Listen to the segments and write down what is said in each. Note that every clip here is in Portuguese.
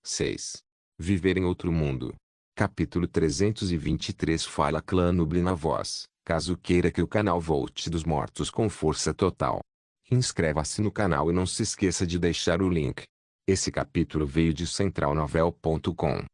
6. Viver em outro mundo. Capítulo 323. Fala Clã Nubli na voz. Caso queira que o canal volte dos mortos com força total, inscreva-se no canal e não se esqueça de deixar o link. Esse capítulo veio de centralnovel.com.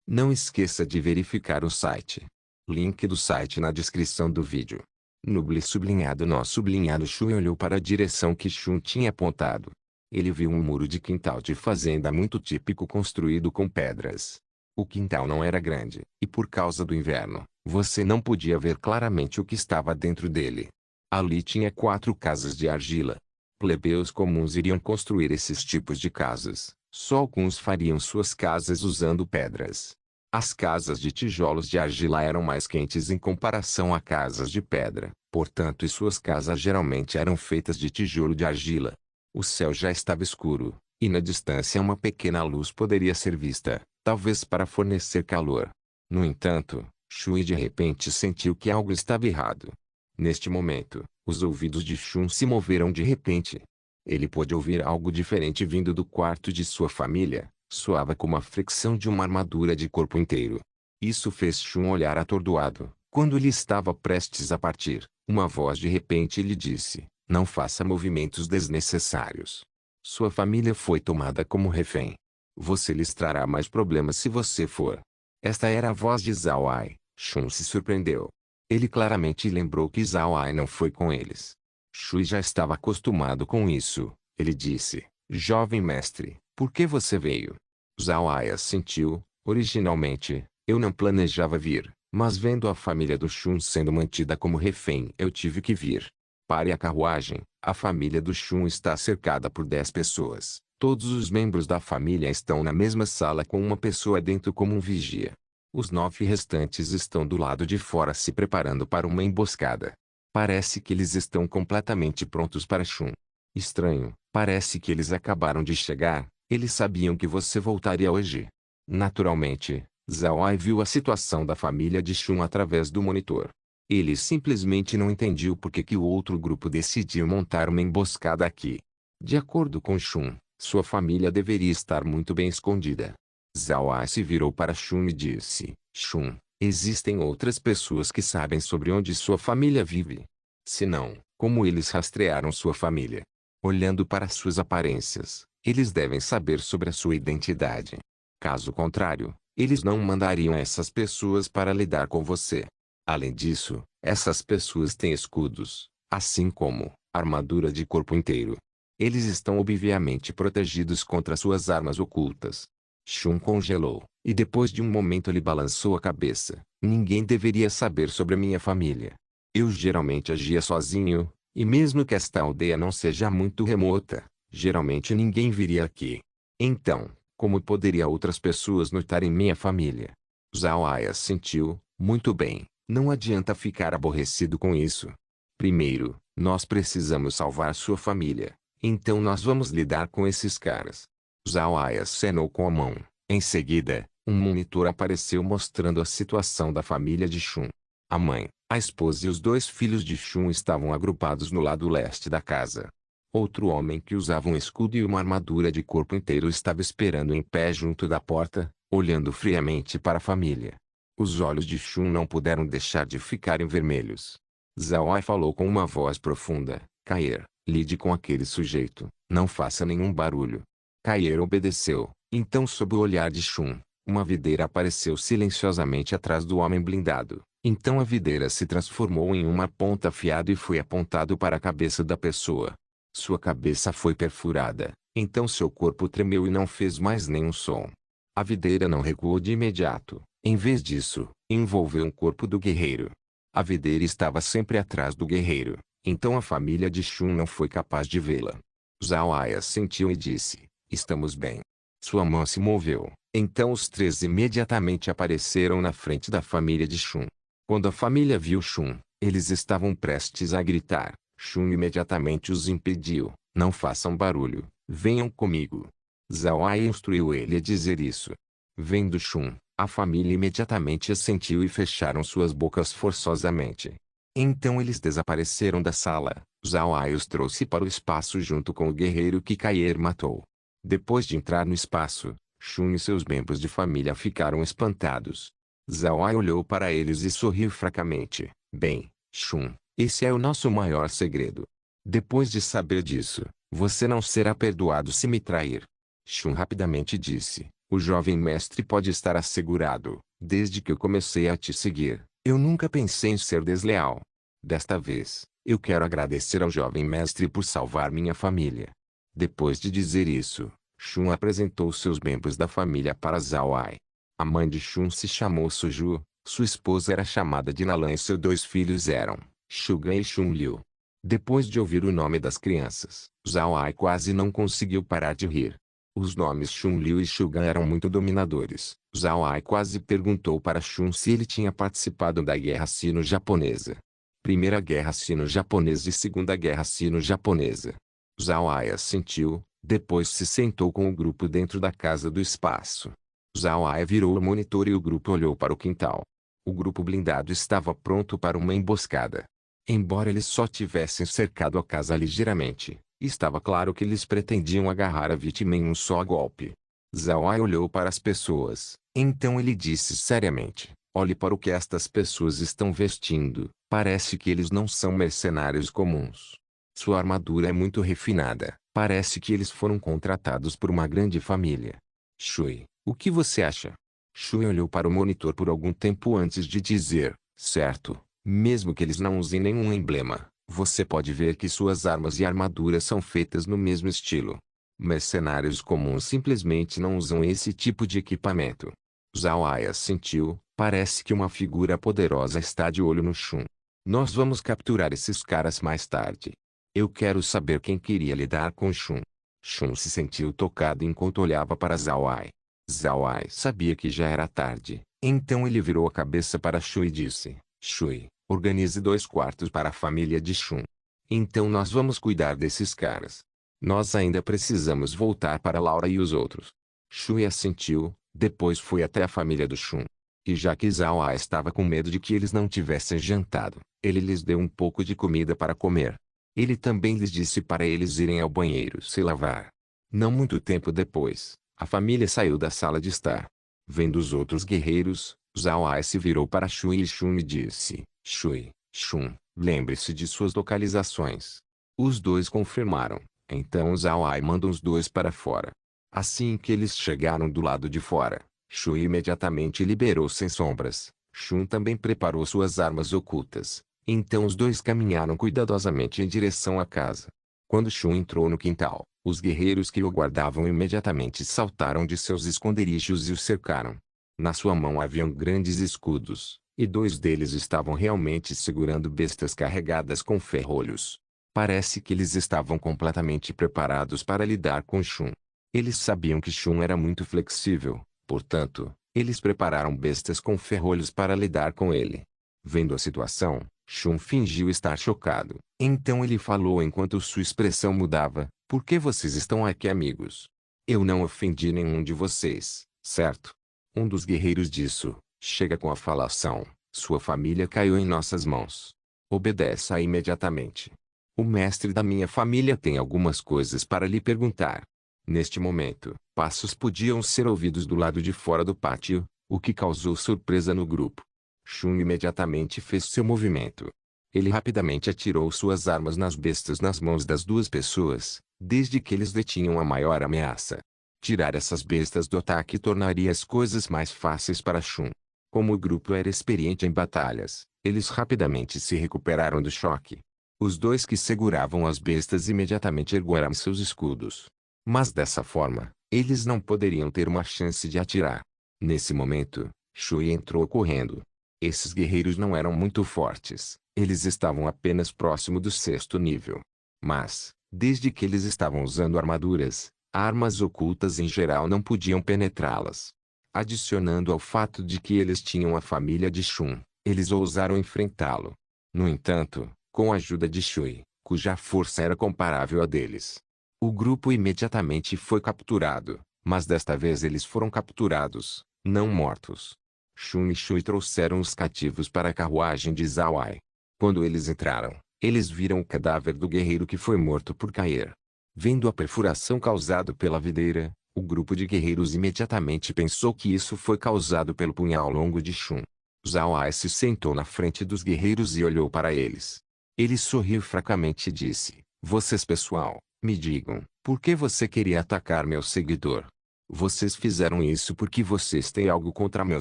Não esqueça de verificar o site. Link do site na descrição do vídeo. Nubli sublinhado nó sublinhado Shun olhou para a direção que Shun tinha apontado. Ele viu um muro de quintal de fazenda muito típico construído com pedras. O quintal não era grande, e por causa do inverno, você não podia ver claramente o que estava dentro dele. Ali tinha 4 casas de argila. Plebeus comuns iriam construir esses tipos de casas, só alguns fariam suas casas usando pedras. As casas de tijolos de argila eram mais quentes em comparação a casas de pedra, portanto suas casas geralmente eram feitas de tijolo de argila. O céu já estava escuro, e na distância uma pequena luz poderia ser vista, talvez para fornecer calor. No entanto, Shun de repente sentiu que algo estava errado. Neste momento, os ouvidos de Shun se moveram de repente. Ele pôde ouvir algo diferente vindo do quarto de sua família, soava como a fricção de uma armadura de corpo inteiro. Isso fez Shun olhar atordoado. Quando ele estava prestes a partir, uma voz de repente lhe disse: "Não faça movimentos desnecessários. Sua família foi tomada como refém. Você lhes trará mais problemas se você for." Esta era a voz de Zhao Ai. Shun se surpreendeu. Ele claramente lembrou que Zhao Ai não foi com eles. Shui já estava acostumado com isso. Ele disse: "Jovem mestre, por que você veio?" Zhao Ai assentiu. "Originalmente, eu não planejava vir, mas vendo a família do Shun sendo mantida como refém eu tive que vir. Pare a carruagem, a família do Shun está cercada por 10 pessoas. Todos os membros da família estão na mesma sala com uma pessoa dentro como um vigia. Os 9 restantes estão do lado de fora se preparando para uma emboscada. Parece que eles estão completamente prontos para Shun. Estranho, parece que eles acabaram de chegar, eles sabiam que você voltaria hoje." Naturalmente, Zhao Ai viu a situação da família de Shun através do monitor. Ele simplesmente não entendia por que o outro grupo decidiu montar uma emboscada aqui. De acordo com Shun, sua família deveria estar muito bem escondida. Zhao Ai se virou para Shun e disse: "Shun, existem outras pessoas que sabem sobre onde sua família vive. Se não, como eles rastrearam sua família? Olhando para suas aparências, eles devem saber sobre a sua identidade. Caso contrário, eles não mandariam essas pessoas para lidar com você. Além disso, essas pessoas têm escudos, assim como armadura de corpo inteiro. Eles estão obviamente protegidos contra suas armas ocultas." Shun congelou, e depois de um momento ele balançou a cabeça. "Ninguém deveria saber sobre a minha família. Eu geralmente agia sozinho, e mesmo que esta aldeia não seja muito remota, geralmente ninguém viria aqui. Então, como poderia outras pessoas notarem minha família?" Zhao Ai assentiu. "Muito bem. Não adianta ficar aborrecido com isso. Primeiro, nós precisamos salvar sua família. Então nós vamos lidar com esses caras." Zhao Ai acenou com a mão. Em seguida, um monitor apareceu mostrando a situação da família de Shun. A mãe, a esposa e os 2 filhos de Shun estavam agrupados no lado leste da casa. Outro homem que usava um escudo e uma armadura de corpo inteiro estava esperando em pé junto da porta, olhando friamente para a família. Os olhos de Shun não puderam deixar de ficarem vermelhos. Zhao Ai falou com uma voz profunda: "Kair, lide com aquele sujeito, não faça nenhum barulho." Kair obedeceu. Então sob o olhar de Shun, uma videira apareceu silenciosamente atrás do homem blindado. Então a videira se transformou em uma ponta afiada e foi apontado para a cabeça da pessoa. Sua cabeça foi perfurada, então seu corpo tremeu e não fez mais nenhum som. A videira não recuou de imediato. Em vez disso, envolveu o corpo do guerreiro. A videira estava sempre atrás do guerreiro, então a família de Shun não foi capaz de vê-la. Zhao Ai assentiu e disse: "Estamos bem." Sua mão se moveu, então os 3 imediatamente apareceram na frente da família de Shun. Quando a família viu Shun, eles estavam prestes a gritar. Shun imediatamente os impediu: "Não façam barulho, venham comigo." Zhao Ai instruiu ele a dizer isso. Vendo Shun, a família imediatamente assentiu e fecharam suas bocas forçosamente. Então eles desapareceram da sala. Zhao Ai os trouxe para o espaço junto com o guerreiro que Kair matou. Depois de entrar no espaço, Shun e seus membros de família ficaram espantados. Zhao Ai olhou para eles e sorriu fracamente. Bem, Shun, esse é o nosso maior segredo. Depois de saber disso, você não será perdoado se me trair. Shun rapidamente disse, o jovem mestre pode estar assegurado, desde que eu comecei a te seguir, eu nunca pensei em ser desleal. Desta vez, eu quero agradecer ao jovem mestre por salvar minha família. Depois de dizer isso, Shun apresentou seus membros da família para Zhao Ai. A mãe de Shun se chamou Suju, sua esposa era chamada de Nalan e seus dois filhos eram Shugan e Shun Liu. Depois de ouvir o nome das crianças, Zhao Ai quase não conseguiu parar de rir. Os nomes Shun Liu e Shugan eram muito dominadores. Zhao Ai quase perguntou para Shun se ele tinha participado da Guerra Sino-Japonesa. Primeira Guerra Sino-Japonesa e Segunda Guerra Sino-Japonesa. Zhao Ai assentiu, depois se sentou com o grupo dentro da Casa do Espaço. Zhao Ai virou o monitor e o grupo olhou para o quintal. O grupo blindado estava pronto para uma emboscada. Embora eles só tivessem cercado a casa ligeiramente, estava claro que eles pretendiam agarrar a vítima em um só golpe. Zhao Ai olhou para as pessoas, então ele disse seriamente, olhe para o que estas pessoas estão vestindo, parece que eles não são mercenários comuns. Sua armadura é muito refinada, parece que eles foram contratados por uma grande família. Shui, o que você acha? Shui olhou para o monitor por algum tempo antes de dizer, certo, mesmo que eles não usem nenhum emblema, você pode ver que suas armas e armaduras são feitas no mesmo estilo. Mercenários comuns simplesmente não usam esse tipo de equipamento. Zhao Ai assentiu, parece que uma figura poderosa está de olho no Shun. Nós vamos capturar esses caras mais tarde. Eu quero saber quem queria lidar com Shun. Shun se sentiu tocado enquanto olhava para Zhao Ai. Zhao Ai sabia que já era tarde, então ele virou a cabeça para Shui e disse, Shui, organize 2 quartos para a família de Shun. Então nós vamos cuidar desses caras. Nós ainda precisamos voltar para Laura e os outros. Shui assentiu, depois foi até a família do Shun. E já que Zhao Ai estava com medo de que eles não tivessem jantado, ele lhes deu um pouco de comida para comer. Ele também lhes disse para eles irem ao banheiro se lavar. Não muito tempo depois, a família saiu da sala de estar. Vendo os outros guerreiros, Zhao Ai se virou para Shui e Shun e disse, Shui, Shun, lembre-se de suas localizações. Os dois confirmaram, então Zhao Ai manda os dois para fora. Assim que eles chegaram do lado de fora, Shui imediatamente liberou Sem Sombras. Shun também preparou suas armas ocultas. Então os dois caminharam cuidadosamente em direção à casa. Quando Shun entrou no quintal, os guerreiros que o guardavam imediatamente saltaram de seus esconderijos e o cercaram. Na sua mão haviam grandes escudos, e 2 deles estavam realmente segurando bestas carregadas com ferrolhos. Parece que eles estavam completamente preparados para lidar com Shun. Eles sabiam que Shun era muito flexível, portanto, eles prepararam bestas com ferrolhos para lidar com ele. Vendo a situação, Shun fingiu estar chocado. Então ele falou enquanto sua expressão mudava, por que vocês estão aqui, amigos? Eu não ofendi nenhum de vocês, certo? Um dos guerreiros disse, chega com a falação, sua família caiu em nossas mãos. Obedeça imediatamente. O mestre da minha família tem algumas coisas para lhe perguntar. Neste momento, passos podiam ser ouvidos do lado de fora do pátio, o que causou surpresa no grupo. Shun imediatamente fez seu movimento. Ele rapidamente atirou suas armas nas bestas nas mãos das 2 pessoas, desde que eles detinham a maior ameaça. Tirar essas bestas do ataque tornaria as coisas mais fáceis para Shun. Como o grupo era experiente em batalhas, eles rapidamente se recuperaram do choque. Os 2 que seguravam as bestas imediatamente ergueram seus escudos. Mas dessa forma, eles não poderiam ter uma chance de atirar. Nesse momento, Shui entrou correndo. Esses guerreiros não eram muito fortes, eles estavam apenas próximo do 6º nível. Mas, desde que eles estavam usando armaduras, armas ocultas em geral não podiam penetrá-las. Adicionando ao fato de que eles tinham a família de Shun, eles ousaram enfrentá-lo. No entanto, com a ajuda de Shui, cuja força era comparável à deles, o grupo imediatamente foi capturado, mas desta vez eles foram capturados, não mortos. Shun e Shui trouxeram os cativos para a carruagem de Zhao Ai. Quando eles entraram, eles viram o cadáver do guerreiro que foi morto por cair. Vendo a perfuração causada pela videira, O grupo de guerreiros imediatamente pensou que isso foi causado pelo punhal longo de Shun. Zhao Ai se sentou na frente dos guerreiros e olhou para eles. Ele sorriu fracamente e disse: Vocês pessoal, me digam, por que você queria atacar meu seguidor? Vocês fizeram isso porque vocês têm algo contra meu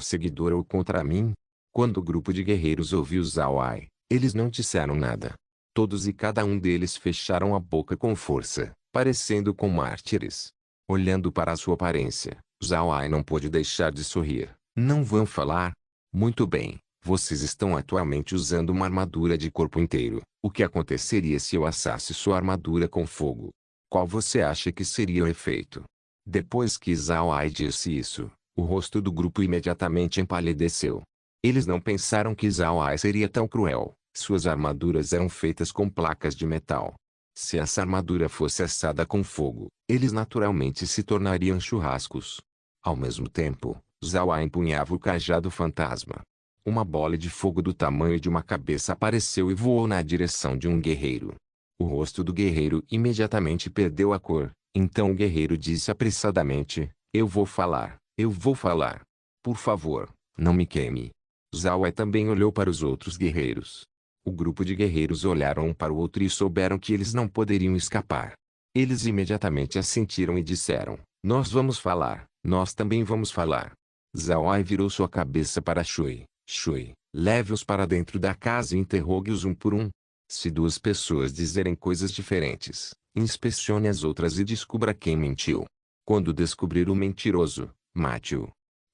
seguidor ou contra mim? Quando o grupo de guerreiros ouviu Zhao Ai, eles não disseram nada. Todos e cada um deles fecharam a boca com força, parecendo com mártires. Olhando para a sua aparência, Zhao Ai não pôde deixar de sorrir. Não vão falar? Muito bem, vocês estão atualmente usando uma armadura de corpo inteiro. O que aconteceria se eu assasse sua armadura com fogo? Qual você acha que seria o efeito? Depois que Zhao Ai disse isso, o rosto do grupo imediatamente empalideceu. Eles não pensaram que Zhao Ai seria tão cruel. Suas armaduras eram feitas com placas de metal. Se essa armadura fosse assada com fogo, eles naturalmente se tornariam churrascos. Ao mesmo tempo, Zhao Ai empunhava o cajado fantasma. Uma bola de fogo do tamanho de uma cabeça apareceu e voou na direção de um guerreiro. O rosto do guerreiro imediatamente perdeu a cor. Então o guerreiro disse apressadamente: Eu vou falar, eu vou falar. Por favor, não me queime. Zhao Ai também olhou para os outros guerreiros. O grupo de guerreiros olharam um para o outro e souberam que eles não poderiam escapar. Eles imediatamente assentiram e disseram: Nós vamos falar, nós também vamos falar. Zhao Ai virou sua cabeça para Shui. Shui, leve-os para dentro da casa e interrogue-os um por um. Se duas pessoas dizerem coisas diferentes, inspecione as outras e descubra quem mentiu. Quando descobrir o mentiroso, mate-o.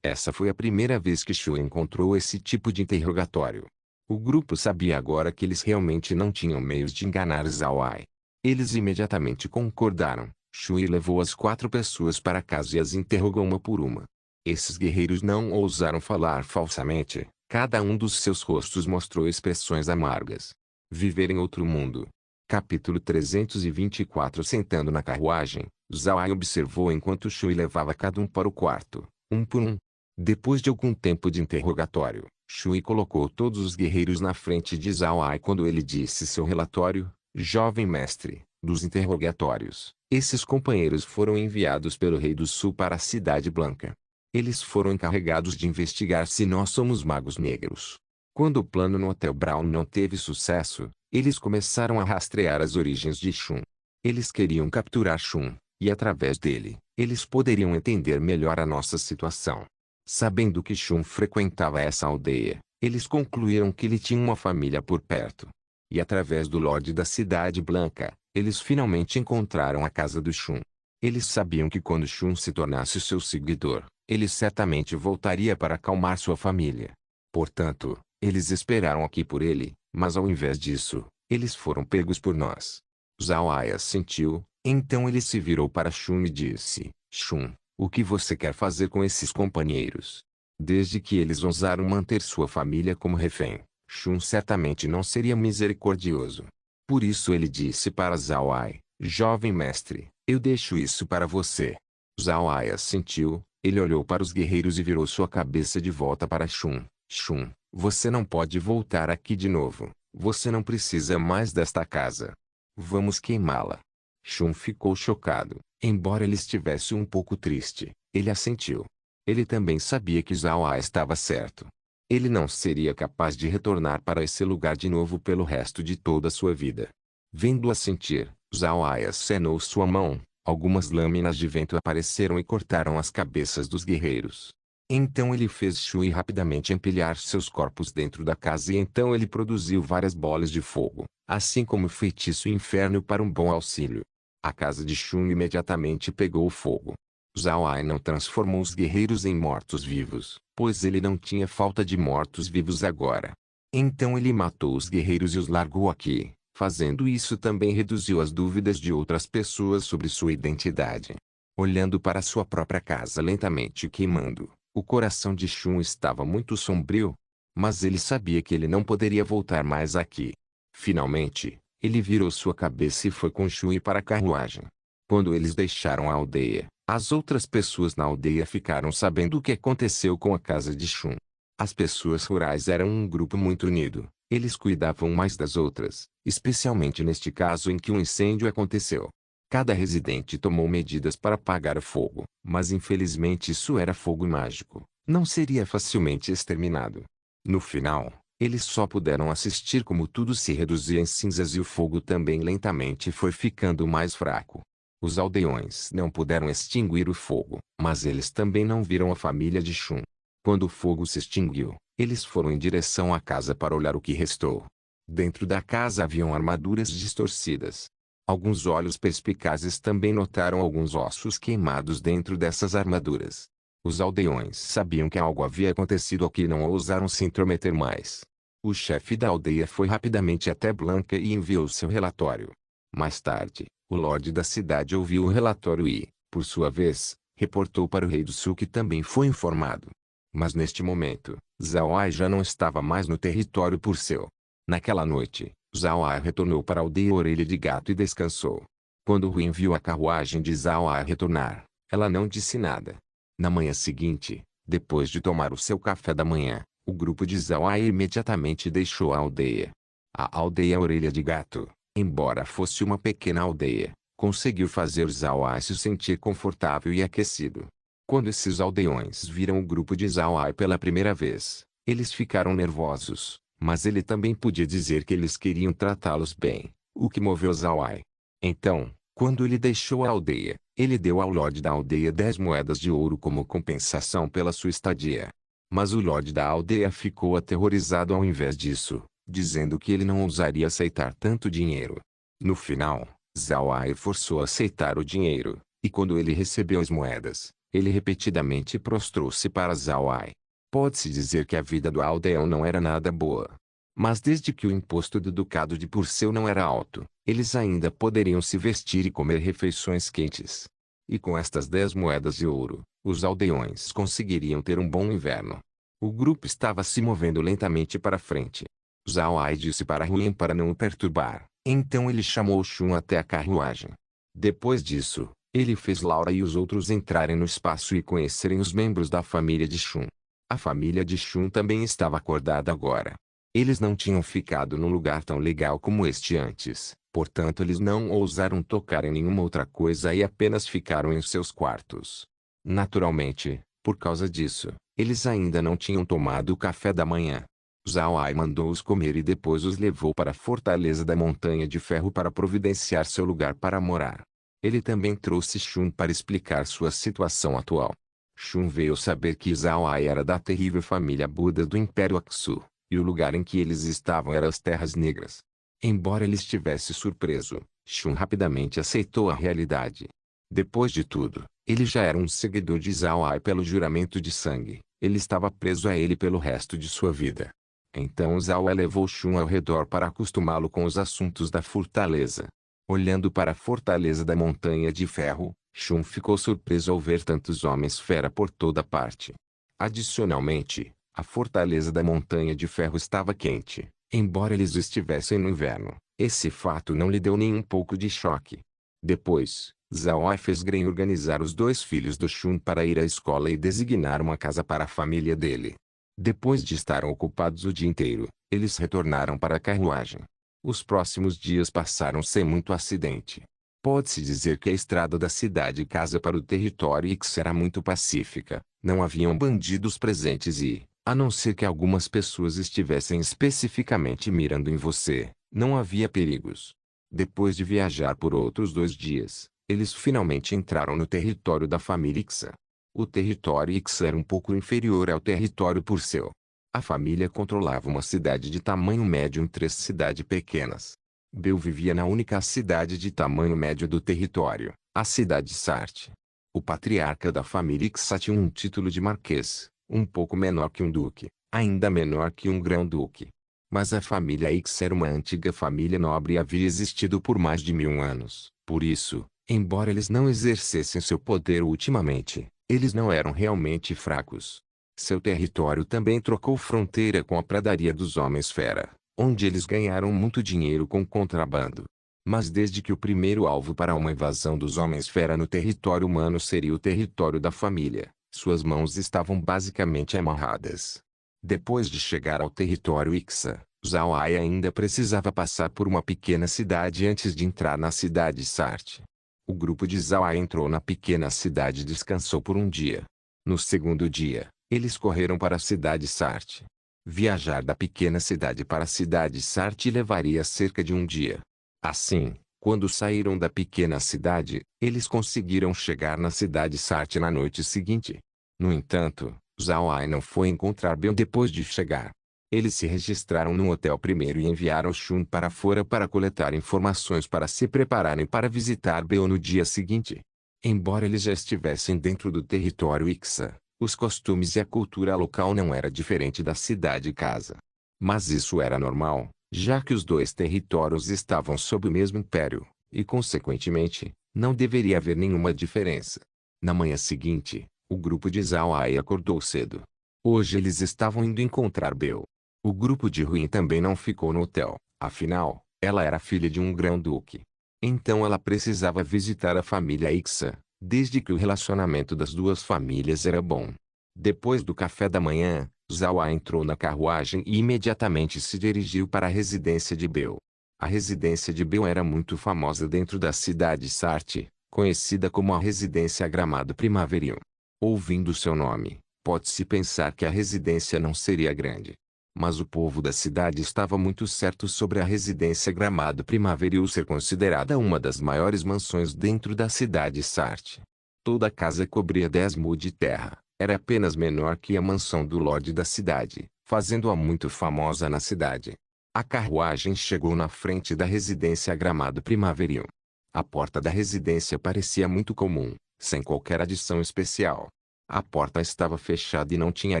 Essa foi a primeira vez que Shui encontrou esse tipo de interrogatório. O grupo sabia agora que eles realmente não tinham meios de enganar Zhao Ai. Eles imediatamente concordaram. Shui levou as 4 pessoas para casa e as interrogou uma por uma. Esses guerreiros não ousaram falar falsamente. Cada um dos seus rostos mostrou expressões amargas. Viver em outro mundo. Capítulo 324. Sentando na carruagem, Zhao Ai observou enquanto Shui levava cada um para o quarto, um por um. Depois de algum tempo de interrogatório, Shui colocou todos os guerreiros na frente de Zhao Ai quando ele disse seu relatório: Jovem mestre, dos interrogatórios, esses companheiros foram enviados pelo Rei do Sul para a Cidade Blanca. Eles foram encarregados de investigar se nós somos magos negros. Quando o plano no Hotel Brown não teve sucesso, eles começaram a rastrear as origens de Shun. Eles queriam capturar Shun, e através dele, eles poderiam entender melhor a nossa situação. Sabendo que Shun frequentava essa aldeia, eles concluíram que ele tinha uma família por perto. E através do Lorde da Cidade Blanca, eles finalmente encontraram a casa do Shun. Eles sabiam que quando Shun se tornasse seu seguidor, ele certamente voltaria para acalmar sua família. Portanto, eles esperaram aqui por ele, mas ao invés disso, eles foram pegos por nós. Zhao Ai assentiu, então ele se virou para Shun e disse: Shun, o que você quer fazer com esses companheiros? Desde que eles ousaram manter sua família como refém, Shun certamente não seria misericordioso. Por isso ele disse para Zhao Ai: Jovem mestre, eu deixo isso para você. Zhao Ai assentiu, ele olhou para os guerreiros e virou sua cabeça de volta para Shun. Shun, você não pode voltar aqui de novo. Você não precisa mais desta casa. Vamos queimá-la. Shun ficou chocado. Embora ele estivesse um pouco triste, ele assentiu. Ele também sabia que Zhao Ai estava certo. Ele não seria capaz de retornar para esse lugar de novo pelo resto de toda a sua vida. Vendo-o assentir, Zhao Ai acenou sua mão. Algumas lâminas de vento apareceram e cortaram as cabeças dos guerreiros. Então ele fez Shui rapidamente empilhar seus corpos dentro da casa e então ele produziu várias bolas de fogo, assim como o feitiço inferno para um bom auxílio. A casa de Shun imediatamente pegou fogo. Zhao Ai não transformou os guerreiros em mortos-vivos, pois ele não tinha falta de mortos-vivos agora. Então ele matou os guerreiros e os largou aqui. Fazendo isso também reduziu as dúvidas de outras pessoas sobre sua identidade. Olhando para sua própria casa lentamente queimando, o coração de Shun estava muito sombrio. Mas ele sabia que ele não poderia voltar mais aqui. Finalmente, ele virou sua cabeça e foi com Shui para a carruagem. Quando eles deixaram a aldeia, as outras pessoas na aldeia ficaram sabendo o que aconteceu com a casa de Shun. As pessoas rurais eram um grupo muito unido. Eles cuidavam mais das outras, especialmente neste caso em que um incêndio aconteceu. Cada residente tomou medidas para apagar o fogo, mas infelizmente isso era fogo mágico, não seria facilmente exterminado. No final, eles só puderam assistir como tudo se reduzia em cinzas e o fogo também lentamente foi ficando mais fraco. Os aldeões não puderam extinguir o fogo, mas eles também não viram a família de Shun. Quando o fogo se extinguiu, eles foram em direção à casa para olhar o que restou. Dentro da casa haviam armaduras distorcidas. Alguns olhos perspicazes também notaram alguns ossos queimados dentro dessas armaduras. Os aldeões sabiam que algo havia acontecido aqui e não ousaram se intrometer mais. O chefe da aldeia foi rapidamente até Blanca e enviou seu relatório. Mais tarde, o lorde da cidade ouviu o relatório e, por sua vez, reportou para o rei do sul que também foi informado. Mas neste momento, Zhao Ai já não estava mais no território por seu. Naquela noite, Zhao Ai retornou para a aldeia Orelha de Gato e descansou. Quando Ruin viu a carruagem de Zhao Ai retornar, ela não disse nada. Na manhã seguinte, depois de tomar o seu café da manhã, o grupo de Zhao Ai imediatamente deixou a aldeia. A aldeia Orelha de Gato, embora fosse uma pequena aldeia, conseguiu fazer Zhao Ai se sentir confortável e aquecido. Quando esses aldeões viram o grupo de Zhao Ai pela primeira vez, eles ficaram nervosos, mas ele também podia dizer que eles queriam tratá-los bem, o que moveu Zhao Ai. Então, quando ele deixou a aldeia, ele deu ao lorde da aldeia 10 moedas de ouro como compensação pela sua estadia. Mas o lorde da aldeia ficou aterrorizado ao invés disso, dizendo que ele não ousaria aceitar tanto dinheiro. No final, Zhao Ai forçou a aceitar o dinheiro, e quando ele recebeu as moedas, ele repetidamente prostrou-se para Zhao Ai. Pode-se dizer que a vida do aldeão não era nada boa. Mas desde que o imposto do ducado de Purcell não era alto, eles ainda poderiam se vestir e comer refeições quentes. E com estas 10 moedas de ouro, os aldeões conseguiriam ter um bom inverno. O grupo estava se movendo lentamente para frente. Zhao Ai disse para Ruin para não o perturbar, então ele chamou Shun até a carruagem. Depois disso, ele fez Laura e os outros entrarem no espaço e conhecerem os membros da família de Shun. A família de Shun também estava acordada agora. Eles não tinham ficado num lugar tão legal como este antes, portanto eles não ousaram tocar em nenhuma outra coisa e apenas ficaram em seus quartos. Naturalmente, por causa disso, eles ainda não tinham tomado o café da manhã. Zhao Ai mandou-os comer e depois os levou para a fortaleza da Montanha de Ferro para providenciar seu lugar para morar. Ele também trouxe Shun para explicar sua situação atual. Shun veio saber que Zhao Ai era da terrível família Buda do Império Aksu, e o lugar em que eles estavam era as Terras Negras. Embora ele estivesse surpreso, Shun rapidamente aceitou a realidade. Depois de tudo, ele já era um seguidor de Zhao Ai pelo juramento de sangue, ele estava preso a ele pelo resto de sua vida. Então Zhao Ai levou Shun ao redor para acostumá-lo com os assuntos da fortaleza. Olhando para a fortaleza da Montanha de Ferro, Shun ficou surpreso ao ver tantos homens fera por toda parte. Adicionalmente, a fortaleza da Montanha de Ferro estava quente, embora eles estivessem no inverno. Esse fato não lhe deu nem um pouco de choque. Depois, Zhao Ai fez Gren organizar os 2 filhos do Shun para ir à escola e designar uma casa para a família dele. Depois de estarem ocupados o dia inteiro, eles retornaram para a carruagem. Os próximos dias passaram sem muito acidente. Pode-se dizer que a estrada da cidade casa para o território Ix era muito pacífica, não haviam bandidos presentes e, a não ser que algumas pessoas estivessem especificamente mirando em você, não havia perigos. Depois de viajar por outros 2 dias, eles finalmente entraram no território da família Ixa. O território Ixa era um pouco inferior ao território Purcell. A família controlava uma cidade de tamanho médio e 3 cidades pequenas. Bel vivia na única cidade de tamanho médio do território, a cidade de Sart. O patriarca da família Ixa tinha um título de marquês, um pouco menor que um duque, ainda menor que um grão-duque. Mas a família Ixa era uma antiga família nobre e havia existido por mais de 1000 anos. Por isso, embora eles não exercessem seu poder ultimamente, eles não eram realmente fracos. Seu território também trocou fronteira com a pradaria dos Homens-Fera, onde eles ganharam muito dinheiro com contrabando. Mas desde que o primeiro alvo para uma invasão dos Homens-Fera no território humano seria o território da família, suas mãos estavam basicamente amarradas. Depois de chegar ao território Ixa, Zhao Ai ainda precisava passar por uma pequena cidade antes de entrar na cidade Sart. O grupo de Zhao entrou na pequena cidade e descansou por um dia. No segundo dia, eles correram para a cidade Sart. Viajar da pequena cidade para a cidade Sart levaria cerca de um dia. Assim, quando saíram da pequena cidade, eles conseguiram chegar na cidade Sart na noite seguinte. No entanto, Zhao Ai não foi encontrar Bill depois de chegar. Eles se registraram no hotel primeiro e enviaram Shun para fora para coletar informações para se prepararem para visitar Bill no dia seguinte. Embora eles já estivessem dentro do território Ixa, os costumes e a cultura local não era diferente da cidade-casa. Mas isso era normal, já que os dois territórios estavam sob o mesmo império, e consequentemente, não deveria haver nenhuma diferença. Na manhã seguinte, o grupo de Zhao Ai acordou cedo. Hoje eles estavam indo encontrar Bill. O grupo de Ruin também não ficou no hotel, afinal, ela era filha de um grão-duque. Então ela precisava visitar a família Ixa, desde que o relacionamento das duas famílias era bom. Depois do café da manhã, Zhao Ai entrou na carruagem e imediatamente se dirigiu para a residência de Bill. A residência de Bill era muito famosa dentro da cidade Sart, conhecida como a Residência Gramado Primaveril. Ouvindo seu nome, pode-se pensar que a residência não seria grande. Mas o povo da cidade estava muito certo sobre a residência Gramado Primaveril ser considerada uma das maiores mansões dentro da cidade Sart. Toda a casa cobria 10 mu de terra, era apenas menor que a mansão do Lorde da cidade, fazendo-a muito famosa na cidade. A carruagem chegou na frente da residência Gramado Primaveril. A porta da residência parecia muito comum, sem qualquer adição especial. A porta estava fechada e não tinha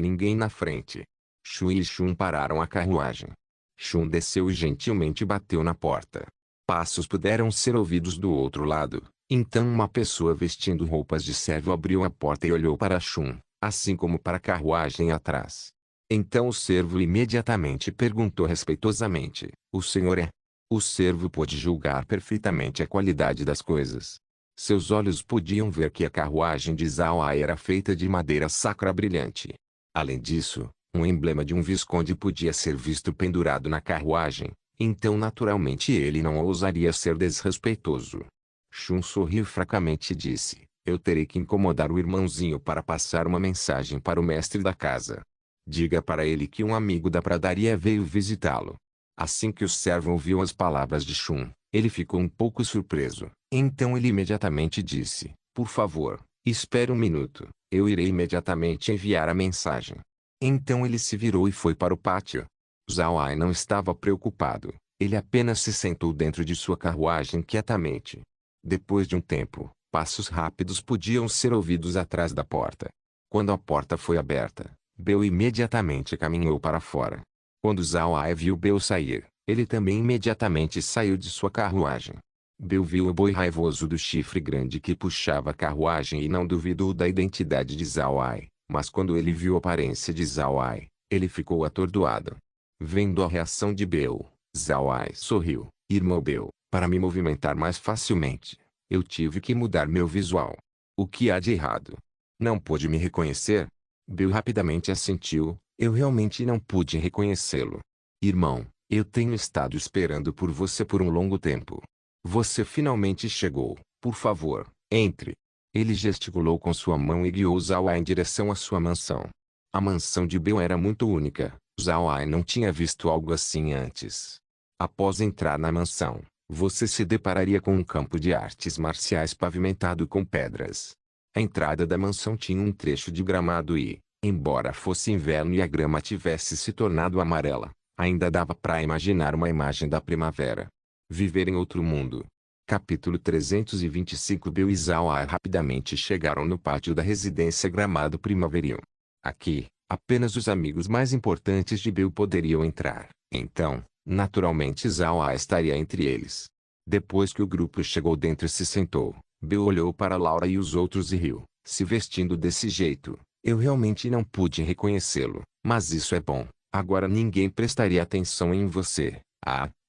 ninguém na frente. Shu e Shun pararam a carruagem. Shun desceu e gentilmente bateu na porta. Passos puderam ser ouvidos do outro lado. Então uma pessoa vestindo roupas de servo abriu a porta e olhou para Shun, assim como para a carruagem atrás. Então o servo imediatamente perguntou respeitosamente: "O senhor é?" O servo pôde julgar perfeitamente a qualidade das coisas. Seus olhos podiam ver que a carruagem de Zhao Ai era feita de madeira sacra brilhante. Além disso, um emblema de um visconde podia ser visto pendurado na carruagem, então naturalmente ele não ousaria ser desrespeitoso. Shun sorriu fracamente e disse: "Eu terei que incomodar o irmãozinho para passar uma mensagem para o mestre da casa. Diga para ele que um amigo da pradaria veio visitá-lo." Assim que o servo ouviu as palavras de Shun, ele ficou um pouco surpreso. Então ele imediatamente disse: "Por favor, espere um minuto, eu irei imediatamente enviar a mensagem." Então ele se virou e foi para o pátio. Zhao Ai não estava preocupado, ele apenas se sentou dentro de sua carruagem quietamente. Depois de um tempo, passos rápidos podiam ser ouvidos atrás da porta. Quando a porta foi aberta, Bill imediatamente caminhou para fora. Quando Zhao Ai viu Bill sair, ele também imediatamente saiu de sua carruagem. Bill viu o boi raivoso do chifre grande que puxava a carruagem e não duvidou da identidade de Zhao Ai. Mas quando ele viu a aparência de Zhao Ai, ele ficou atordoado. Vendo a reação de Bill, Zhao Ai sorriu: "Irmão Bill, para me movimentar mais facilmente, eu tive que mudar meu visual. O que há de errado? Não pôde me reconhecer?" Bill rapidamente assentiu: "Eu realmente não pude reconhecê-lo. Irmão, eu tenho estado esperando por você por um longo tempo. Você finalmente chegou, por favor, entre." Ele gesticulou com sua mão e guiou Zhao Ai em direção à sua mansão. A mansão de Bill era muito única, Zhao Ai não tinha visto algo assim antes. Após entrar na mansão, você se depararia com um campo de artes marciais pavimentado com pedras. A entrada da mansão tinha um trecho de gramado e, embora fosse inverno e a grama tivesse se tornado amarela, ainda dava para imaginar uma imagem da primavera. Viver em outro mundo. Capítulo 325. Bill e Zhao Ai rapidamente chegaram no pátio da residência Gramado Primaveril. Aqui, apenas os amigos mais importantes de Bill poderiam entrar. Então, naturalmente Zhao Ai estaria entre eles. Depois que o grupo chegou dentro e se sentou, Bill olhou para Laura e os outros e riu: "Se vestindo desse jeito, eu realmente não pude reconhecê-lo, mas isso é bom. Agora ninguém prestaria atenção em você.